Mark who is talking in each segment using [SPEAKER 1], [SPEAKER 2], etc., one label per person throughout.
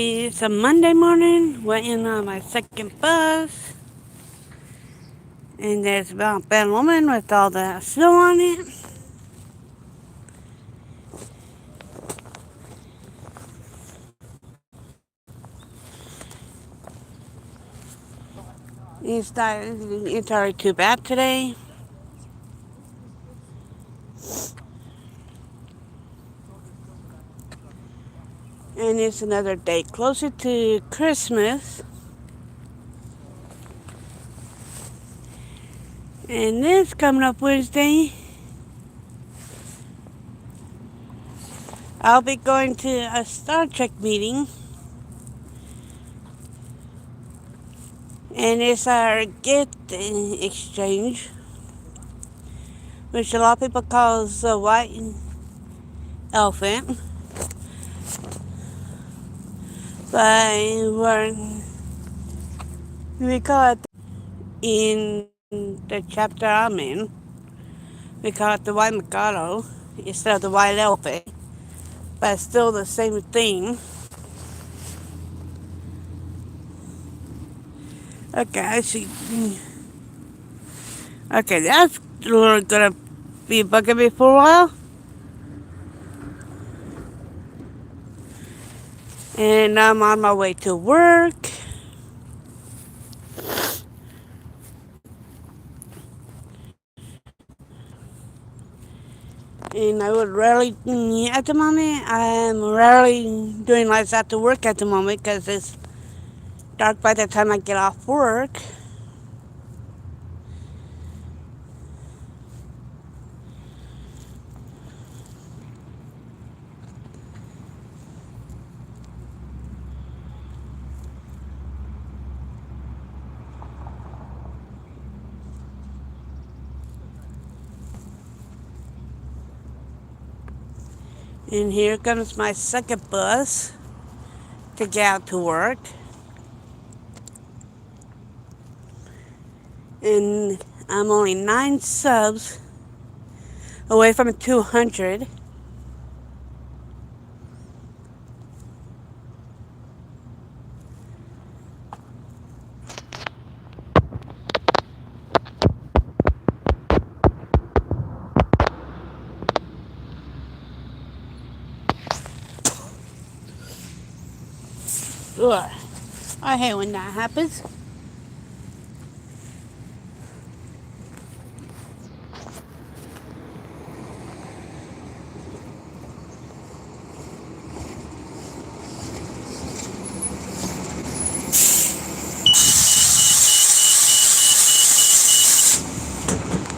[SPEAKER 1] It's a Monday morning, waiting on my second bus, and there's about a bad woman with all the snow on it. It's already too bad today. And it's another day closer to Christmas. And this coming up Wednesday, I'll be going to a Star Trek meeting. And it's our gift exchange, which a lot of people call the white elephant. But we call it in the chapter I'm in. We call it the white Mikado instead of the white elephant, but it's still the same thing. Okay, I see. Okay, that's gonna be bugging me for a while. And I'm on my way to work. And I would rarely, at the moment, I'm rarely doing lights after work at the moment because it's dark by the time I get off work. And here comes my second bus to get out to work. And I'm only 9 subs away from 200. Ugh. I hate when that happens.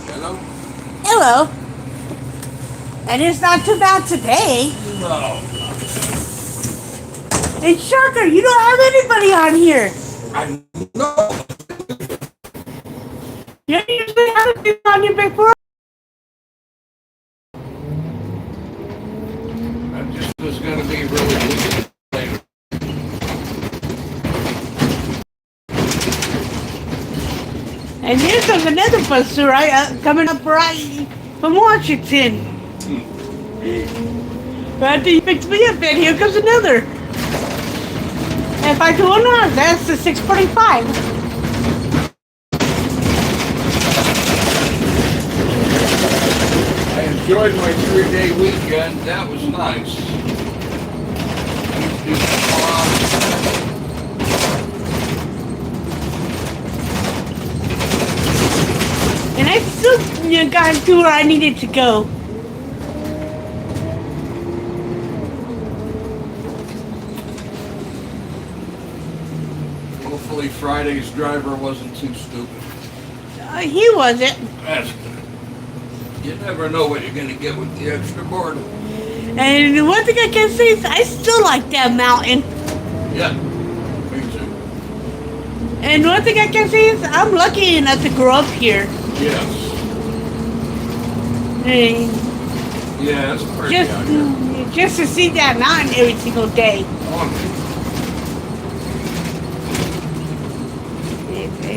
[SPEAKER 2] Hello?
[SPEAKER 1] Hello. And it's not too bad today.
[SPEAKER 2] No.
[SPEAKER 1] And Sharker, you don't have anybody on here.
[SPEAKER 2] I know.
[SPEAKER 1] You usually have people on here before.
[SPEAKER 2] I just was going to be really weak later.
[SPEAKER 1] And here comes another bus coming up right from Washington. But after you picked me up, and here comes another. And if I go on, that's the 645.
[SPEAKER 2] I enjoyed my 3-day weekend. That was nice.
[SPEAKER 1] And I still got to where I needed to go.
[SPEAKER 2] Hopefully Friday's driver wasn't too stupid.
[SPEAKER 1] He wasn't.
[SPEAKER 2] That's good. You never know what you're going to get with the extra boredom.
[SPEAKER 1] And one thing I can say is I still like that mountain.
[SPEAKER 2] Yeah, me too.
[SPEAKER 1] And one thing I can say is I'm lucky enough to grow up here.
[SPEAKER 2] Yes.
[SPEAKER 1] And
[SPEAKER 2] Yeah, it's pretty out here.
[SPEAKER 1] just to see that mountain every single day.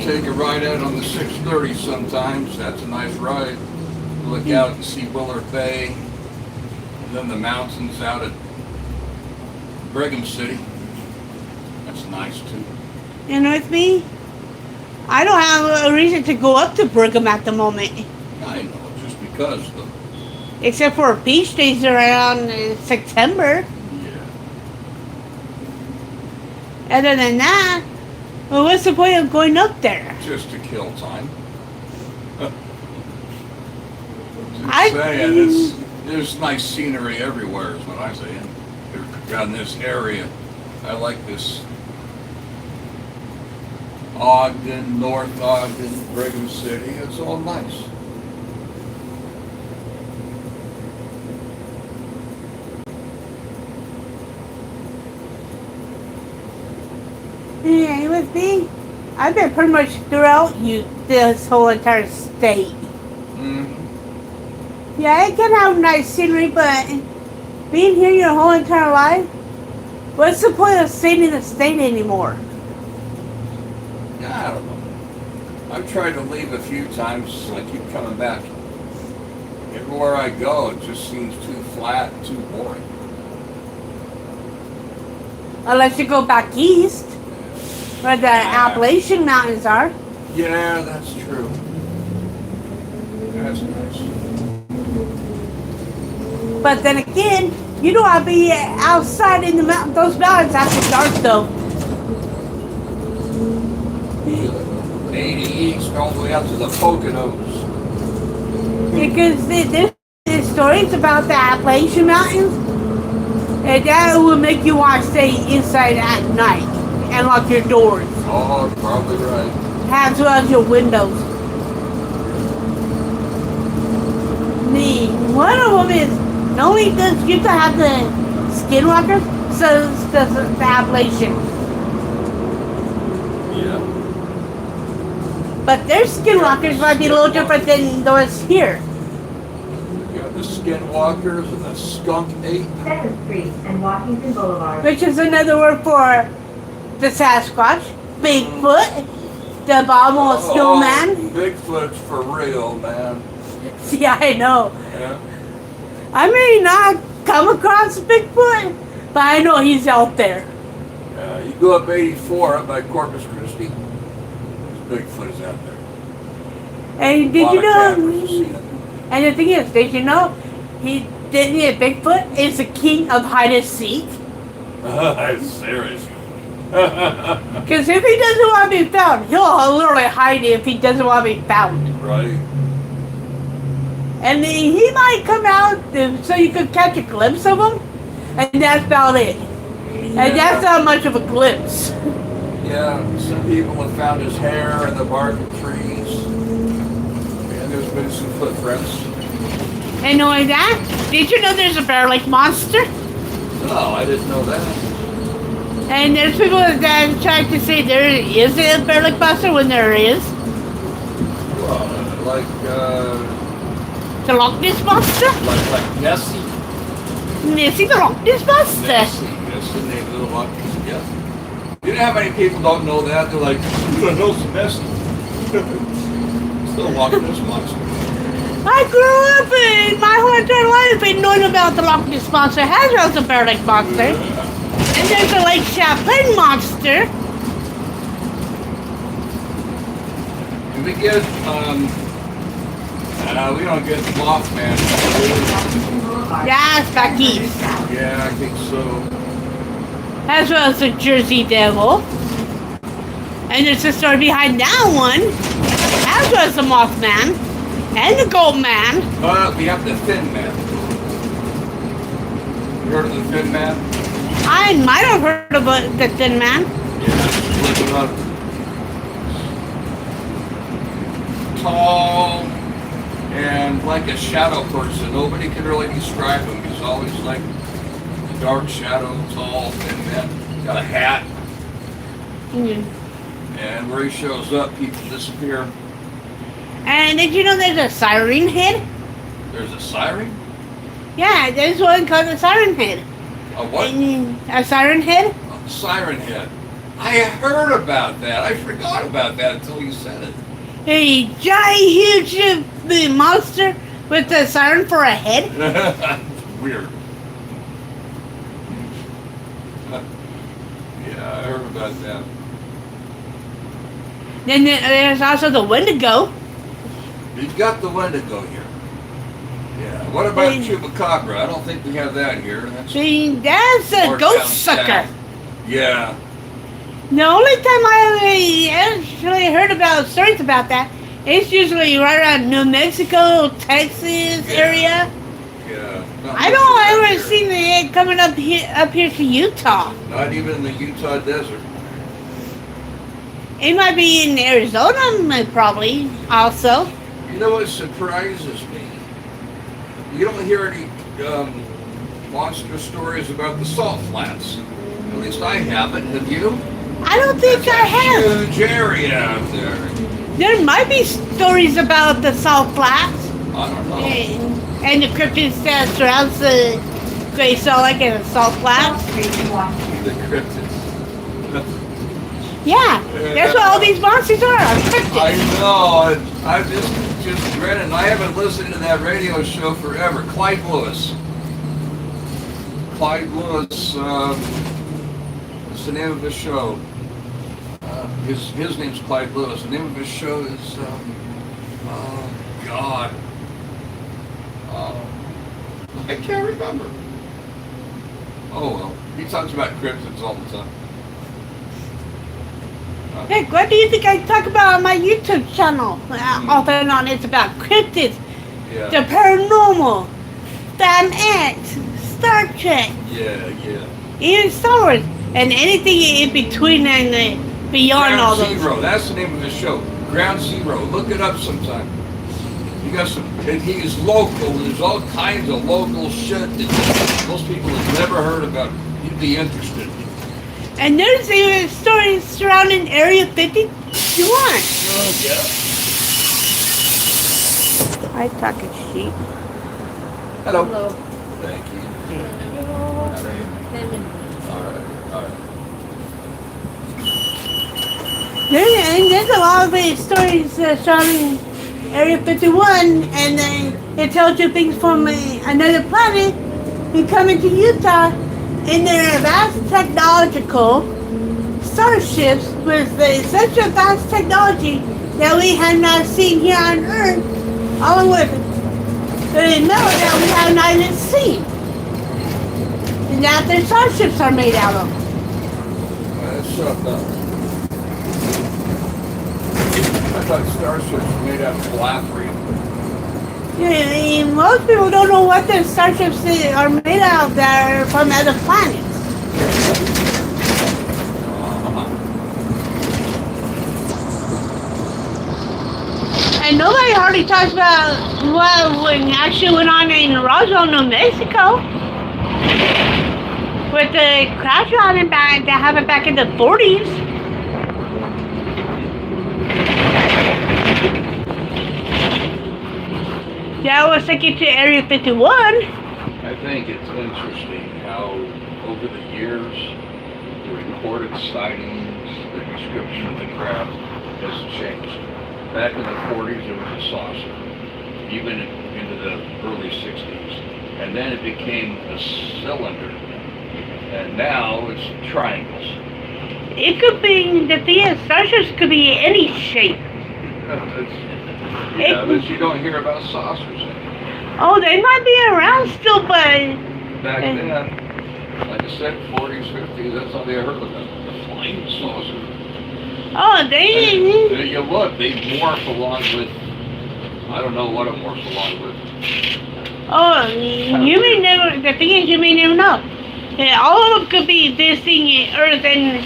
[SPEAKER 2] Take a ride out on the 630 sometimes. That's a nice ride. Look out and see Willard Bay, and then the mountains out at Brigham City. nice too.
[SPEAKER 1] You know with me? I don't have a reason to go up to Brigham at the moment.
[SPEAKER 2] I know, just because though.
[SPEAKER 1] Except for beach days around September.
[SPEAKER 2] Yeah.
[SPEAKER 1] Other than that, well, what's the point of going up there?
[SPEAKER 2] Just to kill time.
[SPEAKER 1] I-
[SPEAKER 2] Saying, there's nice scenery everywhere is what I'm saying. Around this area. I like this Ogden, North Ogden, Brigham City. It's all nice.
[SPEAKER 1] Yeah, you with me? I've been pretty much throughout this whole entire state.
[SPEAKER 2] Mm-hmm.
[SPEAKER 1] Yeah, it can have nice scenery, but being here your whole entire life, what's the point of staying in the state anymore?
[SPEAKER 2] I don't know. I've tried to leave a few times. I keep coming back. Everywhere I go, it just seems too flat, too boring.
[SPEAKER 1] Unless you go back east, where the Appalachian Mountains are.
[SPEAKER 2] Yeah, that's true. That's nice.
[SPEAKER 1] But then again, you don't want to be outside in the those mountains after dark, though.
[SPEAKER 2] 80 east all the way up to the Poconos.
[SPEAKER 1] Because there's stories about the Appalachian Mountains, and that will make you want to stay inside at night and lock your doors,
[SPEAKER 2] Oh, probably right.
[SPEAKER 1] as well as your windows. One of them is not only does you to have the skinwalkers, so does the Appalachian.
[SPEAKER 2] Yeah.
[SPEAKER 1] But their skinwalkers might be a little different than those here.
[SPEAKER 2] You got the skinwalkers and the skunk ape.
[SPEAKER 3] 2nd Street and Washington Boulevard.
[SPEAKER 1] Which is another word for the Sasquatch, Bigfoot, the abominable snowman.
[SPEAKER 2] Bigfoot's for real, man.
[SPEAKER 1] Yeah, I know.
[SPEAKER 2] Yeah.
[SPEAKER 1] I may not come across Bigfoot, but I know he's out there.
[SPEAKER 2] You go up 84 up by Corpus Christi. Bigfoot is out there.
[SPEAKER 1] And did
[SPEAKER 2] A lot
[SPEAKER 1] you
[SPEAKER 2] of cameras
[SPEAKER 1] know?
[SPEAKER 2] see it.
[SPEAKER 1] And the thing is, did you know Bigfoot is the king of hide and seek?
[SPEAKER 2] Seriously.
[SPEAKER 1] Because if he doesn't want to be found, he'll literally hide if he doesn't want to be found.
[SPEAKER 2] Right.
[SPEAKER 1] And he might come out so you could catch a glimpse of him, and that's about it. And that's not much of a glimpse.
[SPEAKER 2] Yeah, some people have found his hair in the bark of trees. And there's been some footprints.
[SPEAKER 1] And knowing that, did you know there's a Bear Lake monster?
[SPEAKER 2] No, I didn't know that.
[SPEAKER 1] And there's people that try to say there isn't a Bear Lake monster when there is.
[SPEAKER 2] Well, like,
[SPEAKER 1] The Loch Ness monster?
[SPEAKER 2] like Nessie.
[SPEAKER 1] Nessie the Loch Ness monster.
[SPEAKER 2] Nessie, that's the name of the Loch Ness, yeah. You know how many people don't know that? They're like, you don't know some Nessie. It's the Loch Ness monster.
[SPEAKER 1] I grew up in my whole entire life and knowing about the Loch Ness monster. Has a Bear Lake monster.
[SPEAKER 2] Yeah.
[SPEAKER 1] And there's a Lake Champlain monster.
[SPEAKER 2] Do we get, we don't get Mothman.
[SPEAKER 1] Yeah, it's back east.
[SPEAKER 2] Yeah, I think so.
[SPEAKER 1] As well as the Jersey Devil. And there's a story behind that one. As well as the Mothman. And the Gold Man.
[SPEAKER 2] We have the Thin Man. You heard of the Thin Man?
[SPEAKER 1] I might have heard about the Thin Man.
[SPEAKER 2] Yeah, look it up. Tall and like a shadow person. Nobody can really describe him. He's always like a dark shadow, tall, thin man. Got a hat. And where he shows up, people disappear.
[SPEAKER 1] And did you know there's a siren head?
[SPEAKER 2] There's a siren?
[SPEAKER 1] Yeah, there's one called the siren head.
[SPEAKER 2] A what?
[SPEAKER 1] A siren head?
[SPEAKER 2] A siren head. I heard about that. I forgot about that until you said it.
[SPEAKER 1] A giant, huge monster with a siren for a head?
[SPEAKER 2] Weird. Yeah. I heard about that.
[SPEAKER 1] Then there's also the Wendigo.
[SPEAKER 2] You've got the Wendigo here. Yeah. What about
[SPEAKER 1] Hey.
[SPEAKER 2] Chupacabra? I don't think we have that here. That's
[SPEAKER 1] See, that's a
[SPEAKER 2] more
[SPEAKER 1] ghost
[SPEAKER 2] down
[SPEAKER 1] sucker.
[SPEAKER 2] south. Yeah.
[SPEAKER 1] The only time I actually heard about stories about that, it's usually right around New Mexico, Texas area.
[SPEAKER 2] Yeah.
[SPEAKER 1] I don't ever see it coming up here to Utah.
[SPEAKER 2] Not even in the Utah desert.
[SPEAKER 1] It might be in Arizona, probably, also.
[SPEAKER 2] You know what surprises me? You don't hear any monster stories about the salt flats. At least I haven't. Have you?
[SPEAKER 1] I don't think I have.
[SPEAKER 2] Huge area out there.
[SPEAKER 1] There might be stories about the Salt Flats
[SPEAKER 2] I don't know.
[SPEAKER 1] and the cryptids that surrounds the Great Salt Lake and the Salt Flats.
[SPEAKER 2] The cryptids.
[SPEAKER 1] Yeah, that's what all these monsters are
[SPEAKER 2] I
[SPEAKER 1] cryptids.
[SPEAKER 2] know. I just read it. And I haven't listened to that radio show forever. Clyde Lewis. Clyde Lewis. What's the name of his show? His name's Clyde Lewis. The name of his show is oh God. I can't remember. Oh well. He talks about cryptids all the time.
[SPEAKER 1] Heck, what do you think I talk about on my YouTube channel? Off and on, it's about cryptids,
[SPEAKER 2] Yeah.
[SPEAKER 1] the paranormal, Stan X, Star Trek,
[SPEAKER 2] Yeah.
[SPEAKER 1] even Star Wars, and anything in between and beyond all
[SPEAKER 2] Ground
[SPEAKER 1] those.
[SPEAKER 2] Zero. That's the name of his show. Ground Zero. Look it up sometime. He got some. And he is local. There's all kinds of local shit that most people have never heard about. You'd be interested.
[SPEAKER 1] And there's even stories surrounding Area 51.
[SPEAKER 2] Oh yeah.
[SPEAKER 1] I talk a sheep.
[SPEAKER 2] Hello.
[SPEAKER 3] Hello.
[SPEAKER 2] Thank you. All right.
[SPEAKER 1] There's a lot of stories surrounding Area 51, and then it tells you things from another planet who come into Utah in their vast technological starships with such advanced technology that we have not seen here on Earth, along with the metal that we have not even seen. And that their starships are made out of.
[SPEAKER 2] Shut up. I thought starships were made out of glathrium.
[SPEAKER 1] Yeah, most people don't know what the starships are made out of that are from other planets. And nobody hardly talks about what actually went on in Roswell, New Mexico. With the crash landing that happened back in the 40s. Yeah, I was thinking to Area 51.
[SPEAKER 2] I think it's interesting how over the years the recorded sightings, the description of the craft has changed. Back in the 40s it was a saucer, even into the early 60s. And then it became a cylinder. And now it's triangles.
[SPEAKER 1] It could be, the thing is, starships could be any shape.
[SPEAKER 2] Yeah, but you don't hear about saucers anymore.
[SPEAKER 1] Oh, they might be around still, but
[SPEAKER 2] Back then, like I said, 40s, 50s, that's all they heard about. The flying saucer.
[SPEAKER 1] oh,
[SPEAKER 2] And you look, they morph along with, I don't know what it morphs along with.
[SPEAKER 1] oh, you may never, the thing is, you may never know. Yeah, all of them could be this thing in Earth, and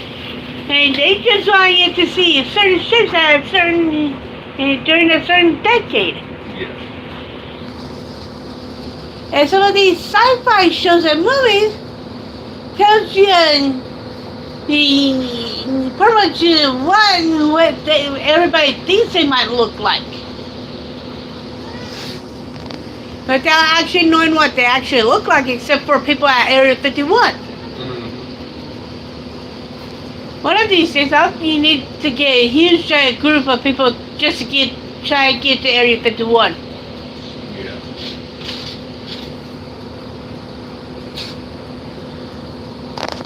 [SPEAKER 1] they just want you to see certain ships at a certain, during a certain decade.
[SPEAKER 2] Yeah.
[SPEAKER 1] And some of these sci-fi shows and movies tells you pretty much what everybody thinks they might look like. Without actually knowing what they actually look like, except for people at Area 51. One of these days, you need to get a huge group of people just to try and get to Area 51.
[SPEAKER 2] Yeah.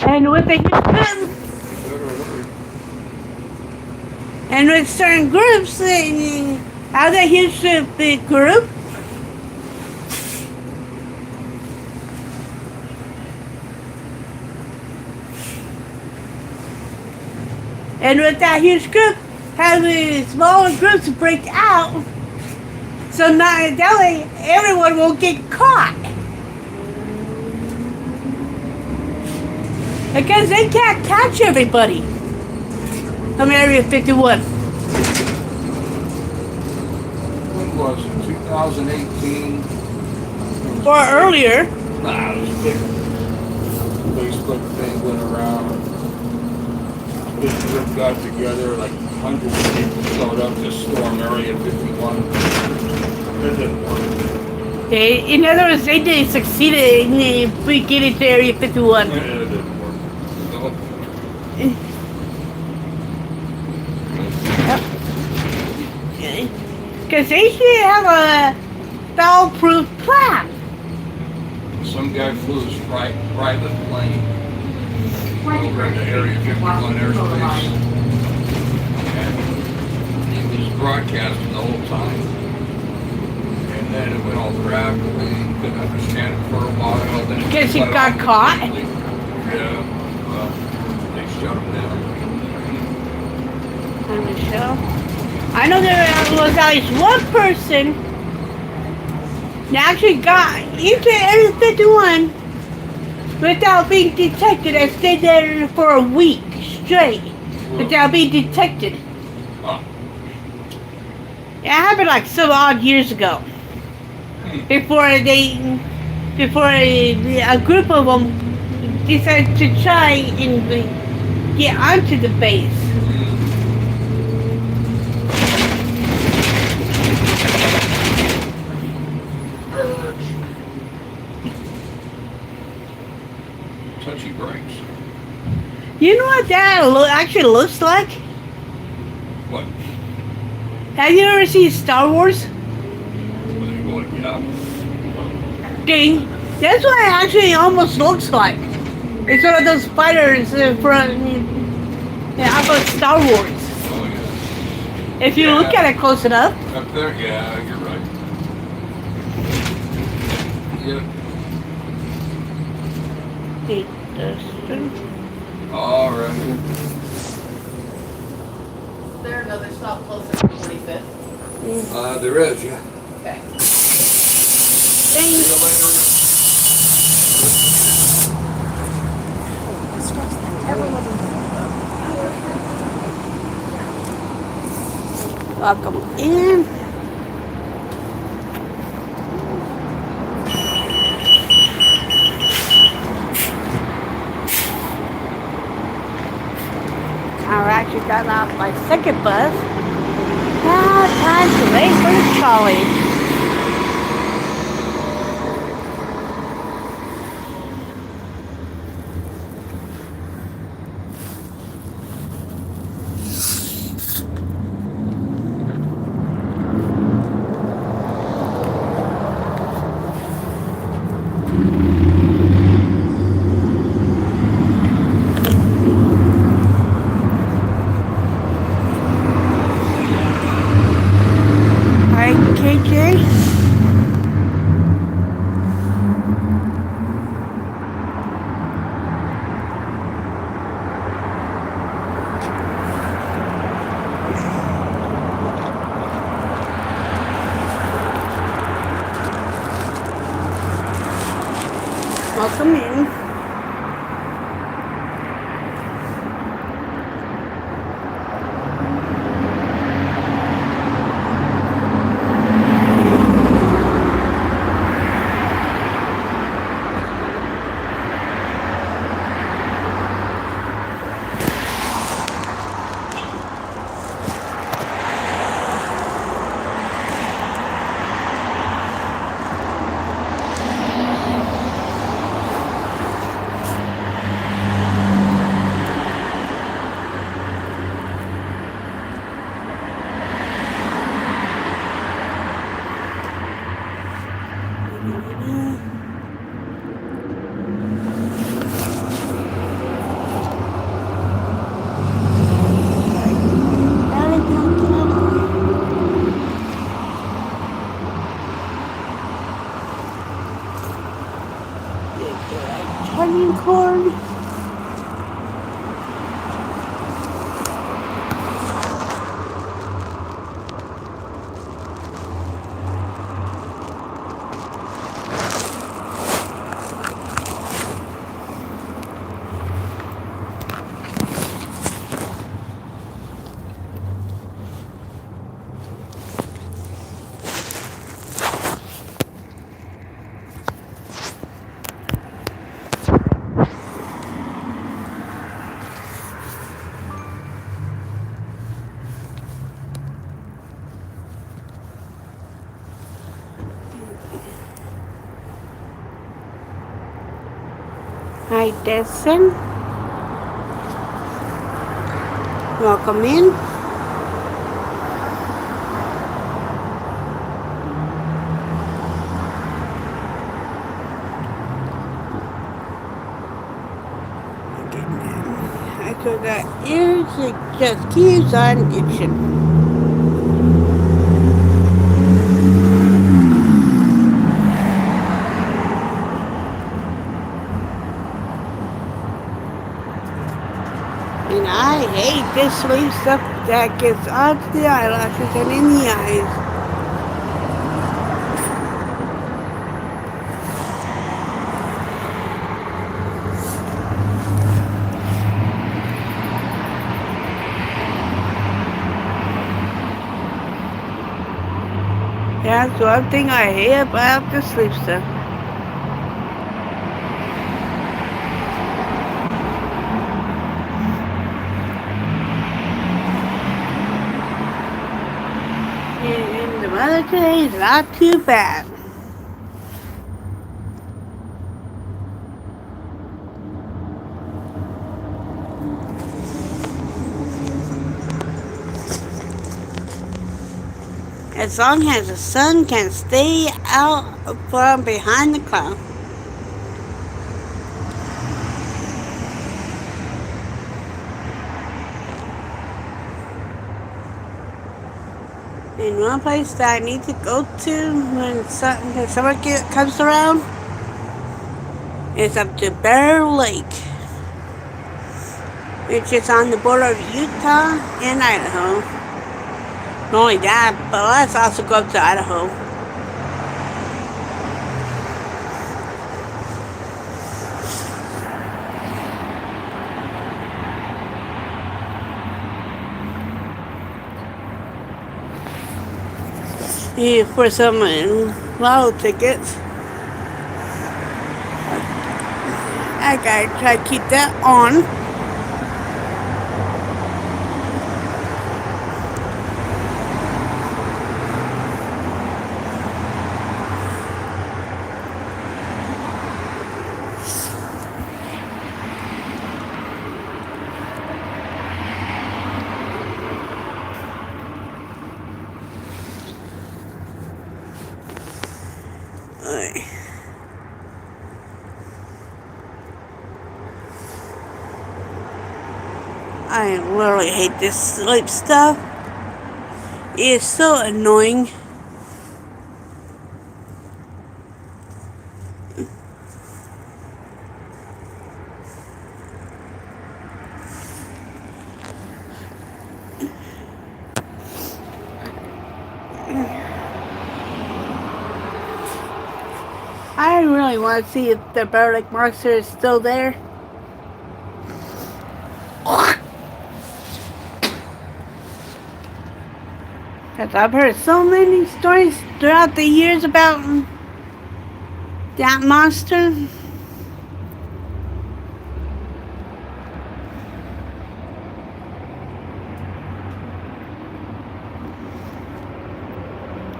[SPEAKER 1] And with the Houston, And with certain groups, how they use the group. And with that huge group, have the smaller groups break out. So not that way everyone will get caught. Because they can't catch everybody from Area 51.
[SPEAKER 2] When was it? 2018?
[SPEAKER 1] Or earlier.
[SPEAKER 2] Nah, it was a big Facebook thing went around. This group got together, like hundreds of people showed up to storm Area 51. It didn't work.
[SPEAKER 1] In other words, they succeeded in breaking into Area 51.
[SPEAKER 2] It didn't work. So,
[SPEAKER 1] Because they should have a foul-proof plan.
[SPEAKER 2] some guy flew his private plane over into Area 51 airspace. And he was broadcasting the whole time. And then it went all crap. We couldn't understand it for a while. Then
[SPEAKER 1] Because he
[SPEAKER 2] cut
[SPEAKER 1] got
[SPEAKER 2] off
[SPEAKER 1] caught?
[SPEAKER 2] completely. Yeah. Well, they shut him down.
[SPEAKER 1] On the show. I know there was at least one person that actually got into Area 51 without being detected and stayed there for a week straight without being detected.
[SPEAKER 2] Huh.
[SPEAKER 1] It happened like some odd years ago. Before a group of them decided to try and get onto the base.
[SPEAKER 2] Touchy breaks.
[SPEAKER 1] You know what that actually looks like?
[SPEAKER 2] What?
[SPEAKER 1] Have you ever seen Star Wars?
[SPEAKER 2] Were they going, yeah.
[SPEAKER 1] Ding. That's what it actually almost looks like. It's one of those fighters from out of Star Wars.
[SPEAKER 2] Oh, yeah.
[SPEAKER 1] If you look at it close enough.
[SPEAKER 2] Up there, yeah, you're right. Yep. All right.
[SPEAKER 4] Is there another stop closer to 25th?
[SPEAKER 2] There is, yeah.
[SPEAKER 4] Okay.
[SPEAKER 2] See you later.
[SPEAKER 1] Welcome in. I actually got off my second bus. Now time to wait for the trolley. Hi, KJ. Hi, Destin. Welcome in. I could got ears that just keeps on itching. And I hate this sleep stuff that gets onto the eyelashes and in the eyes. That's one thing I hate about the sleep stuff. And the weather today is not too bad. As long as the sun can stay out from behind the cloud. And one place that I need to go to when summer comes around is up to Bear Lake, which is on the border of Utah and Idaho. Not only that, but let's also go up to Idaho. Yeah, for some lotto tickets. I gotta try to keep that on. I literally hate this sleep stuff. It's so annoying. I really want to see if the Bear Lake Monster is still there. Because I've heard so many stories throughout the years about that monster.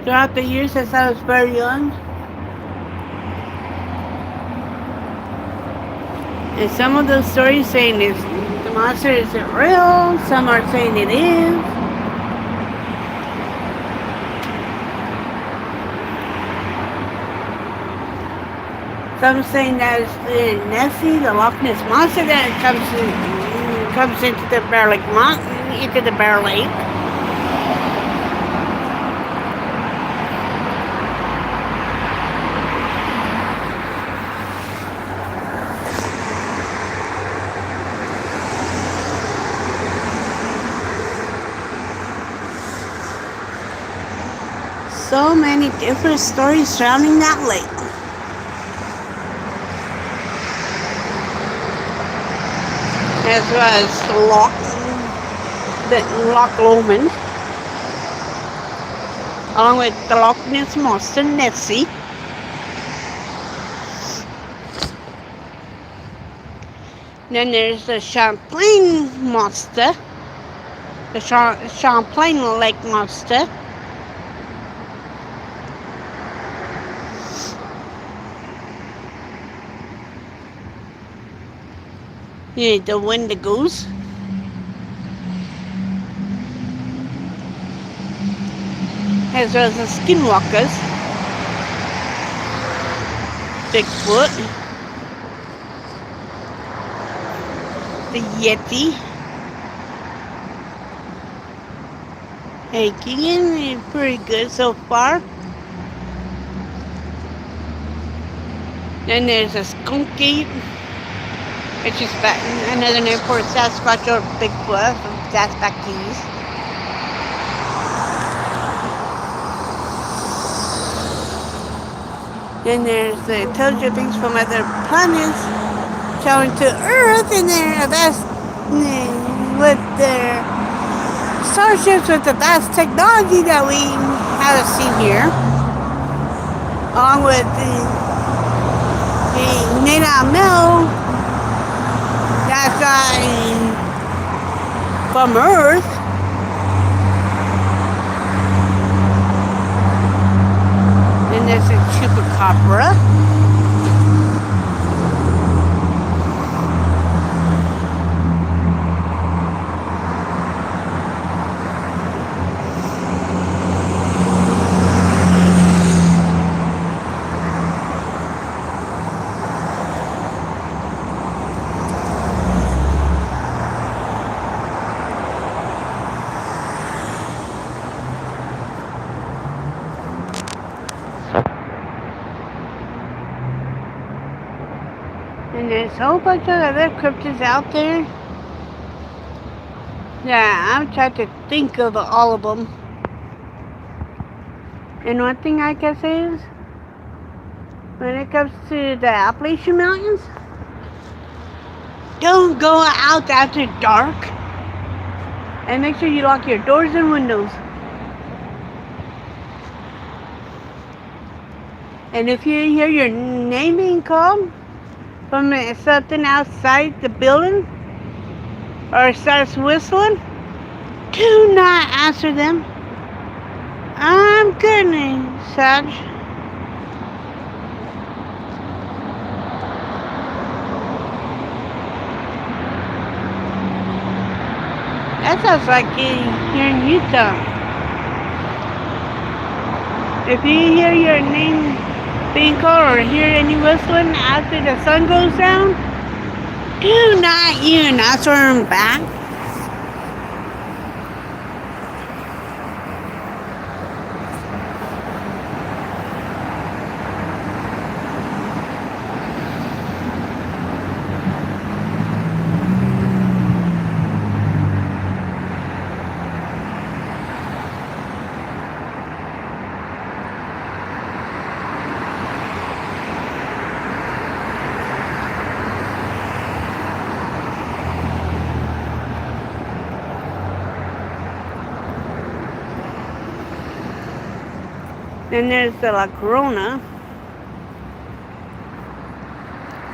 [SPEAKER 1] Throughout the years since I was very young. And some of those stories saying the monster isn't real. Some are saying it is. Some saying that it's Nessie, the Loch Ness monster, that comes into the Bear Lake into the Bear Lake. So many different stories surrounding that lake. As well as Loch Lomond, along with the Loch Ness monster Nessie. Then there's the Champlain monster, the Champlain Lake monster. Yeah, the Wendigos. As well as the Skinwalkers, Bigfoot, the Yeti. Hey, Keegan, pretty good so far. Then there's a Skunky, which is another name for Sasquatch or Bigfoot from Sasquatches. Then there's the intelligent beings from other planets traveling to Earth in their vast, with their starships with the vast technology that we haven't seen here, along with the Nana Mill that's from Earth. Then there's a chupacabra. And there's a whole bunch of other cryptids out there. Yeah, I'm trying to think of all of them. And one thing I can say is, when it comes to the Appalachian Mountains, don't go out after dark. And make sure you lock your doors and windows. And if you hear your name being called from something outside the building, or starts whistling, do not answer them. I'm good, Sag. That sounds like you're in Utah. If you hear your name being called or hear any whistling after the sun goes down, do not even answer them back. Then there's the La Corona,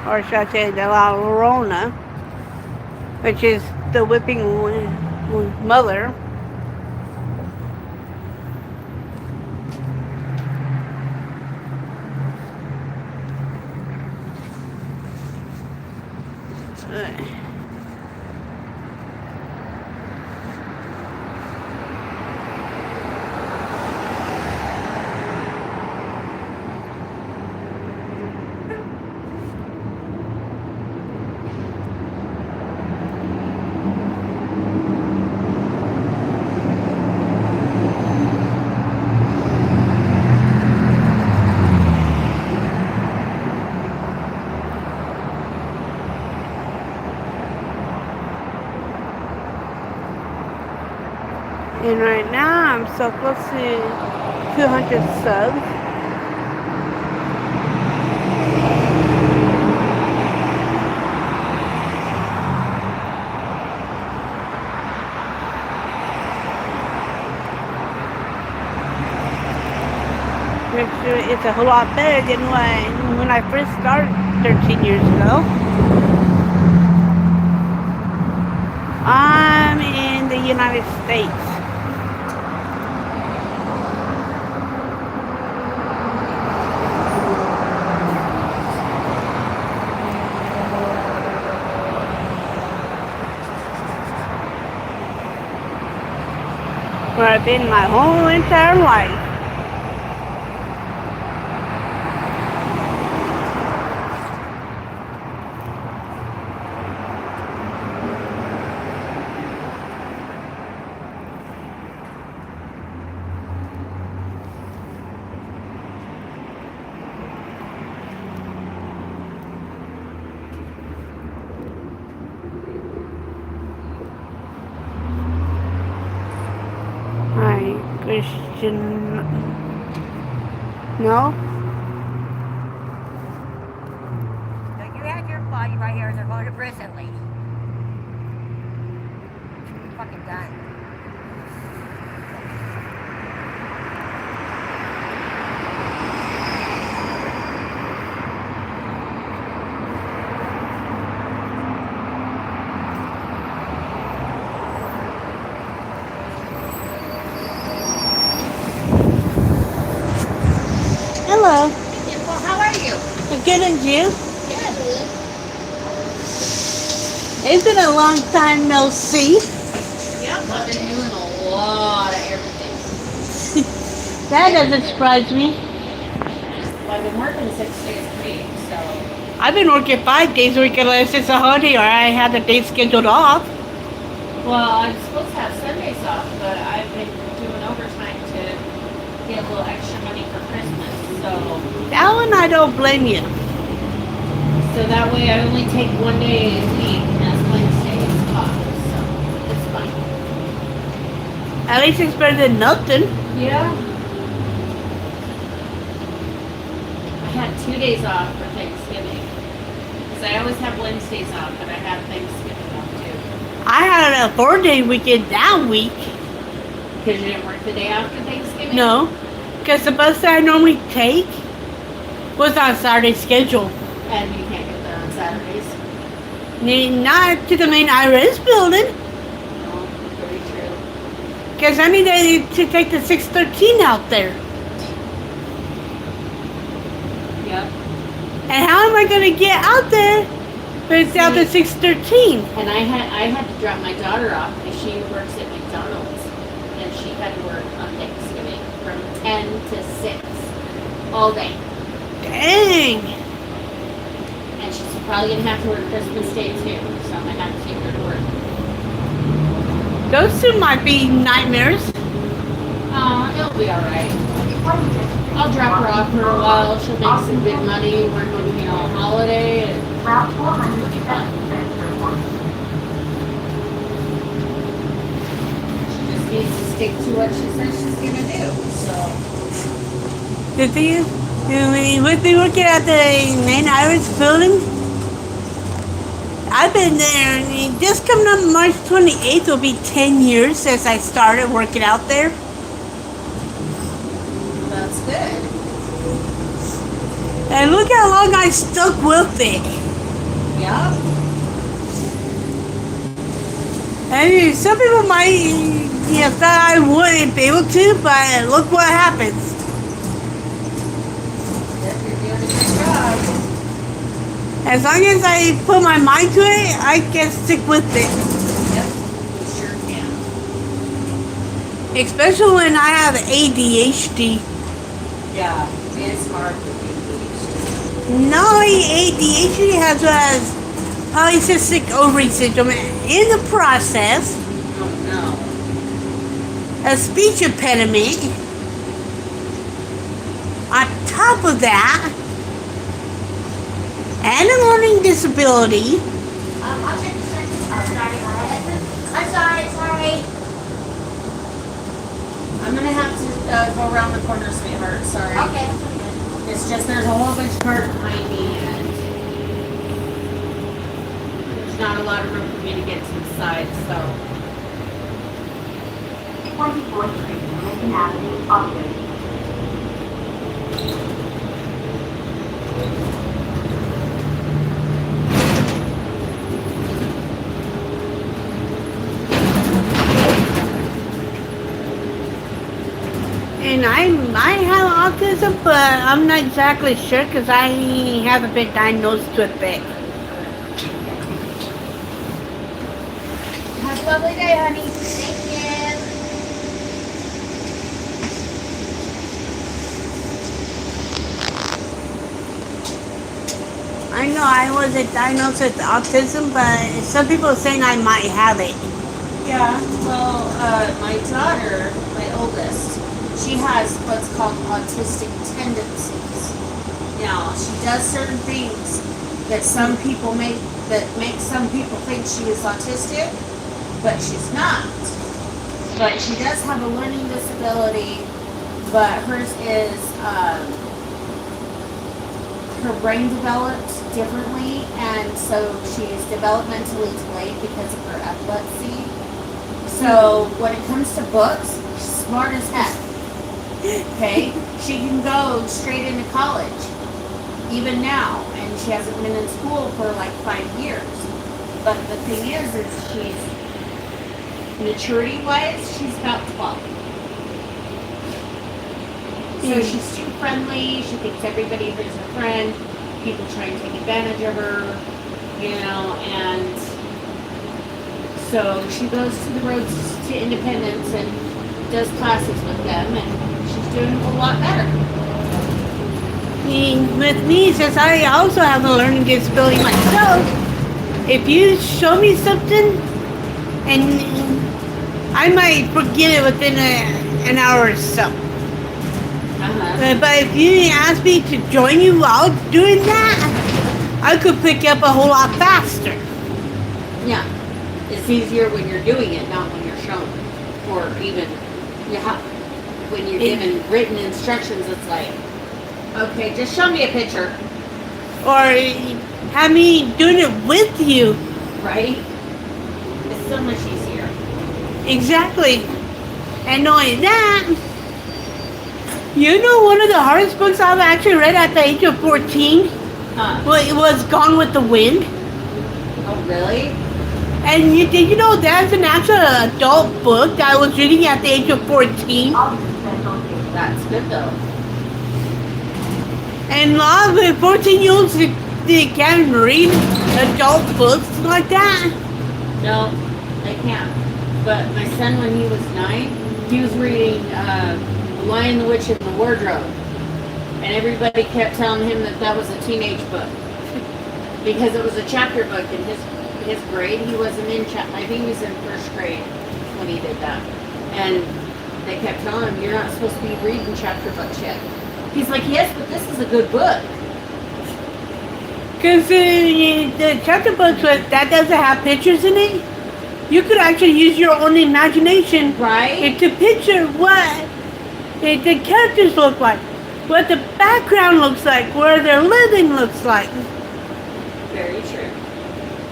[SPEAKER 1] or should I say the La Llorona, which is the whipping mother. And right now I'm so close to 200 subs. It's a whole lot better than when I first started 13 years ago. I'm in the United States. where I've been my whole entire life. Hi, Christian. No?
[SPEAKER 5] So you had your body right here and they're going to prison, lady. You're fucking done.
[SPEAKER 1] Hello.
[SPEAKER 5] Well, how are you?
[SPEAKER 1] Good, and you?
[SPEAKER 5] Yeah, dude.
[SPEAKER 1] It's been a long time no see.
[SPEAKER 5] Yep, I've been doing a lot of everything.
[SPEAKER 1] That doesn't surprise me.
[SPEAKER 5] Well, I've been working 6 days a week, so.
[SPEAKER 1] I've been working 5 days a week unless it's a holiday or I have the day scheduled off.
[SPEAKER 5] Well, I'm supposed to have Sundays off, but I've been doing overtime to get a little extra money for Christmas, so.
[SPEAKER 1] That one I don't blame you.
[SPEAKER 5] So that way I only take 1 day a week, and that's Wednesdays off, so it's fine.
[SPEAKER 1] At least it's better than nothing.
[SPEAKER 5] Yeah. I had 2 days off for Thanksgiving. Because I always have Wednesdays off, but I had Thanksgiving off too.
[SPEAKER 1] I had a 4-day weekend that week.
[SPEAKER 5] Because you didn't work the day after Thanksgiving?
[SPEAKER 1] No, because the bus that I normally take was on Saturday schedule.
[SPEAKER 5] And you can't get there on Saturdays?
[SPEAKER 1] Not to the main IRS building,
[SPEAKER 5] No, very true.
[SPEAKER 1] because I needed to take the 613 out there.
[SPEAKER 5] Yep.
[SPEAKER 1] And how am I going to get out there without the 613?
[SPEAKER 5] And I had to drop my daughter off because she works at McDonald's. And she had to work on Thanksgiving from 10 to 6 all day.
[SPEAKER 1] Dang.
[SPEAKER 5] And she's probably going to have to work Christmas Day too. So I'm going to have to take her to work.
[SPEAKER 1] Those two might be nightmares.
[SPEAKER 5] It'll be alright. I'll drop her off for a while. She'll make some good money, work on, a holiday, and it'll be fun. She just needs to stick to what she says she's gonna do, so.
[SPEAKER 1] With me working at the main IRS building, I've been there, and just coming up March 28th will be 10 years since I started working out there.
[SPEAKER 5] That's good.
[SPEAKER 1] And look how long I stuck with it.
[SPEAKER 5] Yeah.
[SPEAKER 1] I mean, some people might thought I wouldn't be able to, but look what happens.
[SPEAKER 5] Yep, you're doing a good job.
[SPEAKER 1] As long as I put my mind to it, I can stick with it.
[SPEAKER 5] Yep, you sure can.
[SPEAKER 1] Especially when I have ADHD.
[SPEAKER 5] Yeah, it's hard with ADHD.
[SPEAKER 1] Not only ADHD has polycystic ovary syndrome. In the process,
[SPEAKER 5] Oh
[SPEAKER 1] a speech impediment. On top of that, and a learning disability.
[SPEAKER 3] I'll check the second. I'm sorry.
[SPEAKER 5] no. I'm gonna have to go around the corner, sweetheart. Sorry.
[SPEAKER 3] Okay.
[SPEAKER 5] It's just there's a whole bunch of cars behind me and there's not a lot of room for me to get to the side, so.
[SPEAKER 3] 24th Street, Lincoln Avenue, Oxford.
[SPEAKER 1] And I might have autism, but I'm not exactly sure because I haven't been diagnosed with it.
[SPEAKER 5] Have a lovely day, honey.
[SPEAKER 3] Thank you.
[SPEAKER 1] I wasn't diagnosed with autism, but some people are saying I might have it.
[SPEAKER 5] Yeah, well, my daughter, my oldest, she has what's called autistic tendencies. Now, she does certain things that make some people think she is autistic, but she's not. But she does have a learning disability, but hers is, her brain developed differently, and so she's developmentally delayed because of her epilepsy. So when it comes to books, she's smart as heck. Okay? She can go straight into college, even now, and she hasn't been in school for like 5 years. But the thing is she's, maturity-wise, she's about 12. So she's too friendly, she thinks everybody is her friend, people try and take advantage of her, and so she goes to the roads to independence and does classes with them, and she's doing a lot better.
[SPEAKER 1] With me, since I also have a learning disability myself, if you show me something, and I might forget it within an hour or so. But if you ask me to join you while doing that, I could pick up a whole lot faster.
[SPEAKER 5] Yeah. It's easier when you're doing it, not when you're shown. Or even when you're given written instructions, it's like, okay, just show me a picture.
[SPEAKER 1] Or have me doing it with you.
[SPEAKER 5] Right? It's so much easier.
[SPEAKER 1] Exactly. And knowing that, one of the hardest books I've actually read at the age of 14? Well, it was Gone with the Wind.
[SPEAKER 5] Oh, really?
[SPEAKER 1] And did you know that's an actual adult book that I was reading at the age of 14?
[SPEAKER 5] That's good, though.
[SPEAKER 1] And a lot of 14-year-olds, they can't read adult books like that.
[SPEAKER 5] No, they can't. But my son, when he was 9, he was reading Lion, the Witch, and the Wardrobe. And everybody kept telling him that was a teenage book. Because it was a chapter book in his grade. He wasn't in I think he was in first grade when he did that. And they kept telling him, you're not supposed to be reading chapter books yet. He's like, yes, but this is a good book.
[SPEAKER 1] Because the chapter books that doesn't have pictures in it, you could actually use your own imagination,
[SPEAKER 5] right,
[SPEAKER 1] to picture what the characters look like, what the background looks like, where their living looks like.
[SPEAKER 5] Very true.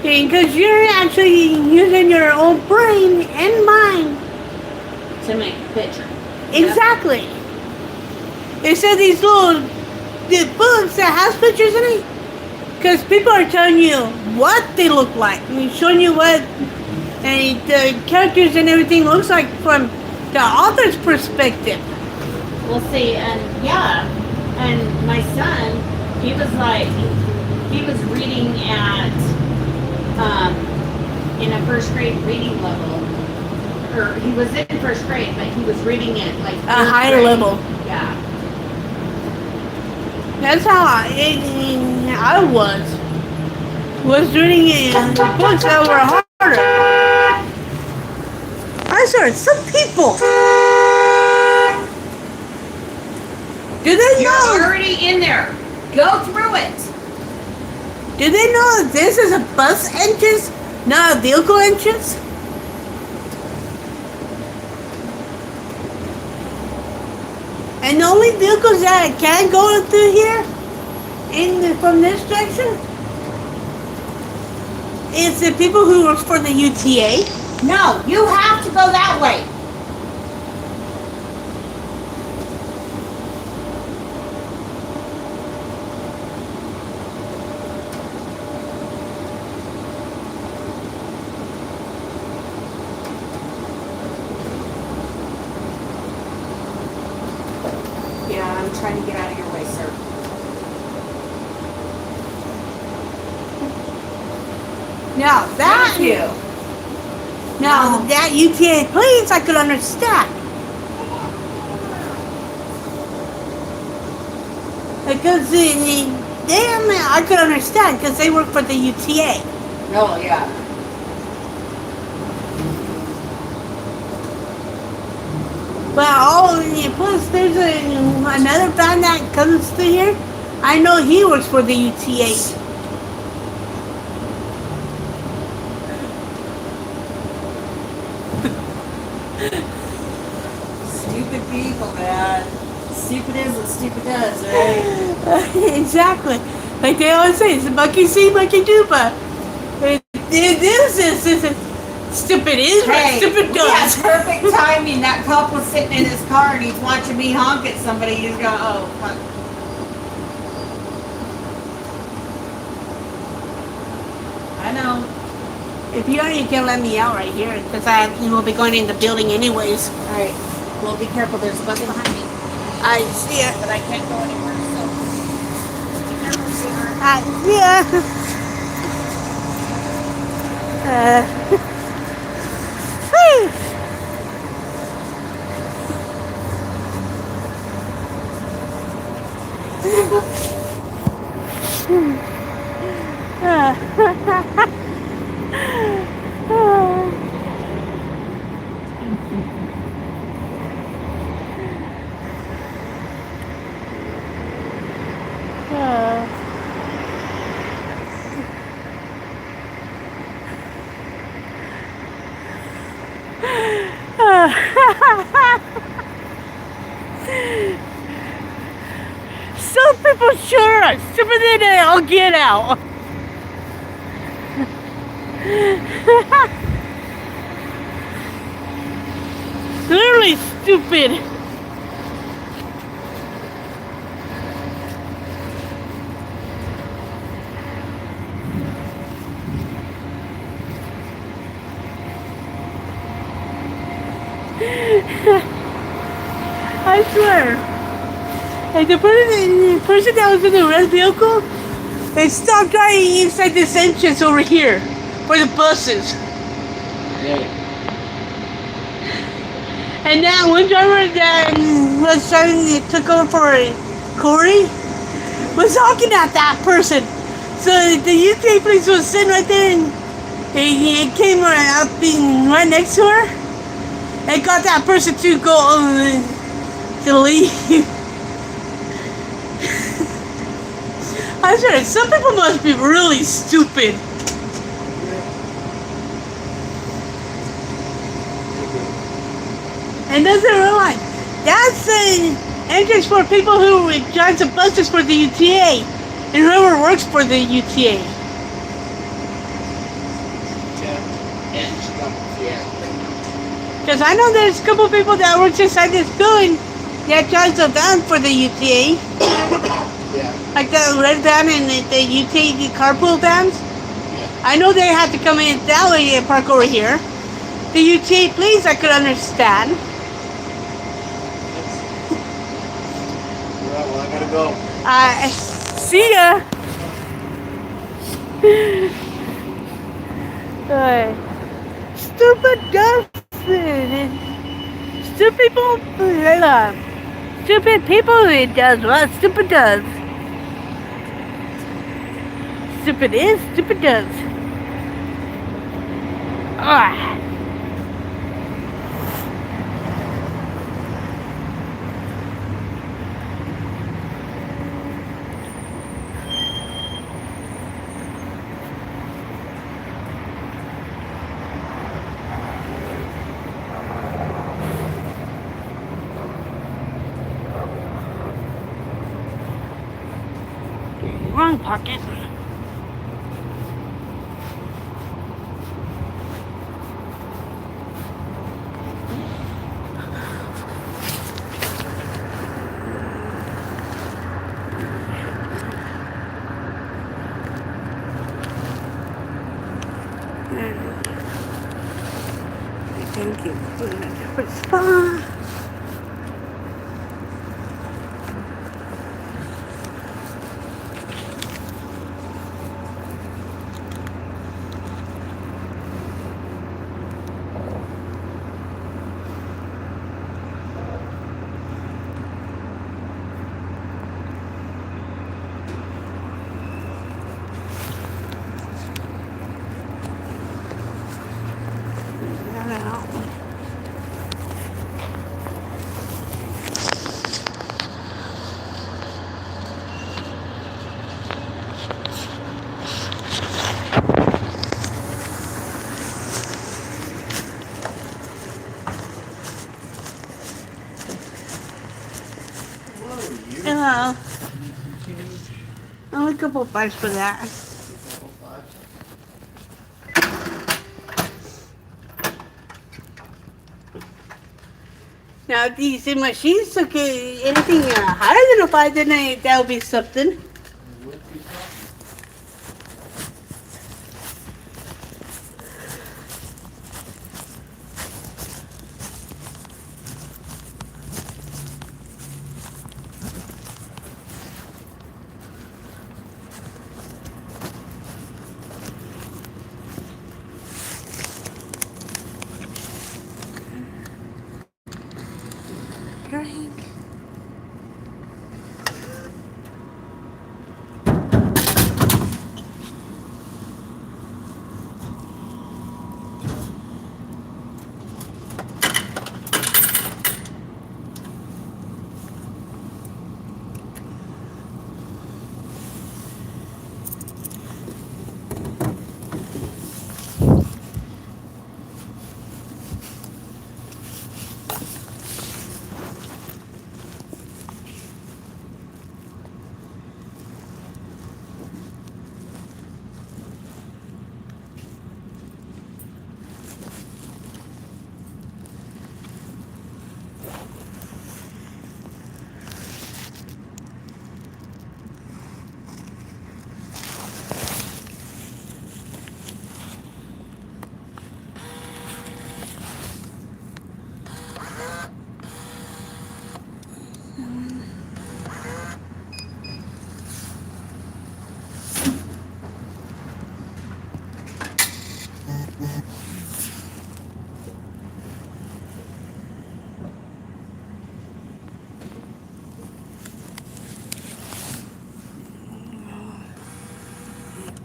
[SPEAKER 1] Because you're actually using your own brain and mind
[SPEAKER 5] to make a picture.
[SPEAKER 1] Exactly. Yep. Instead of these the books that has pictures in it, because people are telling you what they look like, and showing you what the characters and everything looks like from the author's perspective.
[SPEAKER 5] We'll see, and my son, he was reading at in a first grade reading level, or he was in first grade, but he was reading at like
[SPEAKER 1] a higher level.
[SPEAKER 5] Yeah.
[SPEAKER 1] That's how I was reading books that were harder. I saw some people. Do they know?
[SPEAKER 5] You're already in there. Go through it.
[SPEAKER 1] Do they know that this is a bus entrance, not a vehicle entrance? And the only vehicles that can go through here, from this direction, is the people who work for the UTA.
[SPEAKER 5] No, you have to go that way. Yeah, I'm trying to get out of your way, sir.
[SPEAKER 1] Now that that UTA place I could understand. Because them I could understand because they work for the UTA.
[SPEAKER 5] Oh, yeah.
[SPEAKER 1] Well, plus there's another band that comes through here. I know he works for the UTA.
[SPEAKER 5] Stupid people, man. Stupid is what stupid does, right?
[SPEAKER 1] Exactly. Like they always say, it's a monkey see, monkey do, but this is stupid is what stupid
[SPEAKER 5] we had
[SPEAKER 1] does.
[SPEAKER 5] perfect timing. That cop was sitting in his car and he's watching me honk at somebody. He's going, oh, fuck. I know.
[SPEAKER 1] If you are, you can let me out right here because I will be going in the building anyways.
[SPEAKER 5] All right. Well, be careful. There's a bus behind me.
[SPEAKER 1] I see it.
[SPEAKER 5] But I can't go anywhere, so. Be careful, sweetheart.
[SPEAKER 1] I see it. Whew. Some people sure are stupid than they'll get out. Literally stupid. I swear. Like the person that was in the red vehicle, they stopped driving inside this entrance over here for the buses.
[SPEAKER 2] Yeah.
[SPEAKER 1] And that one driver that was driving, took over for Corey, was honking at that person. So the UK police was sitting right there and he came up right next to her and got that person to go to leave. I'm sorry, some people must be really stupid. And doesn't realize that's an entrance for people who drive the buses for the UTA and whoever works for the UTA. Because I know there's a couple people that work inside this building that drives a van for the UTA.
[SPEAKER 2] Yeah.
[SPEAKER 1] Like the red van and the UTA carpool vans. I know they had to come in that way and park over here. The UTA police I could understand.
[SPEAKER 2] Alright, well I gotta go.
[SPEAKER 1] See ya. Stupid Dustin. Stupid people. Stupid people. It does what stupid does. Stupid is. Stupid does. Ah. Wrong pocket. Thank you. Put in a different spot. Uh, only a couple of bucks for that. Now, if these machines took anything higher than a 5, then that would be something. Drink.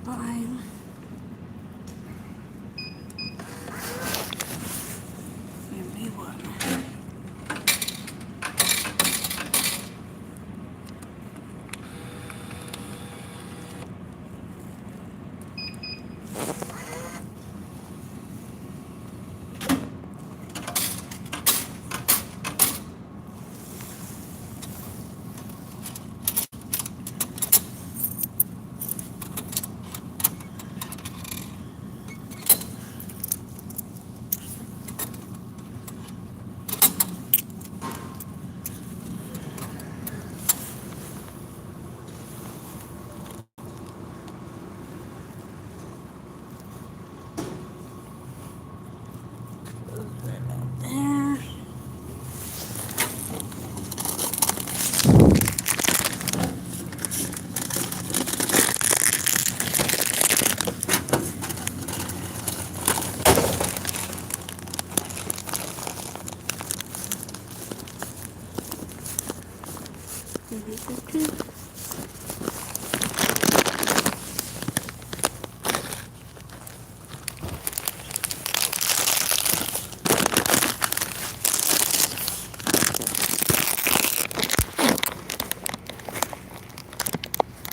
[SPEAKER 1] Fine. Give me one. There.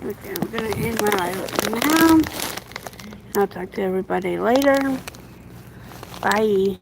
[SPEAKER 1] Okay, I'm gonna end my live now. I'll talk to everybody later. Bye.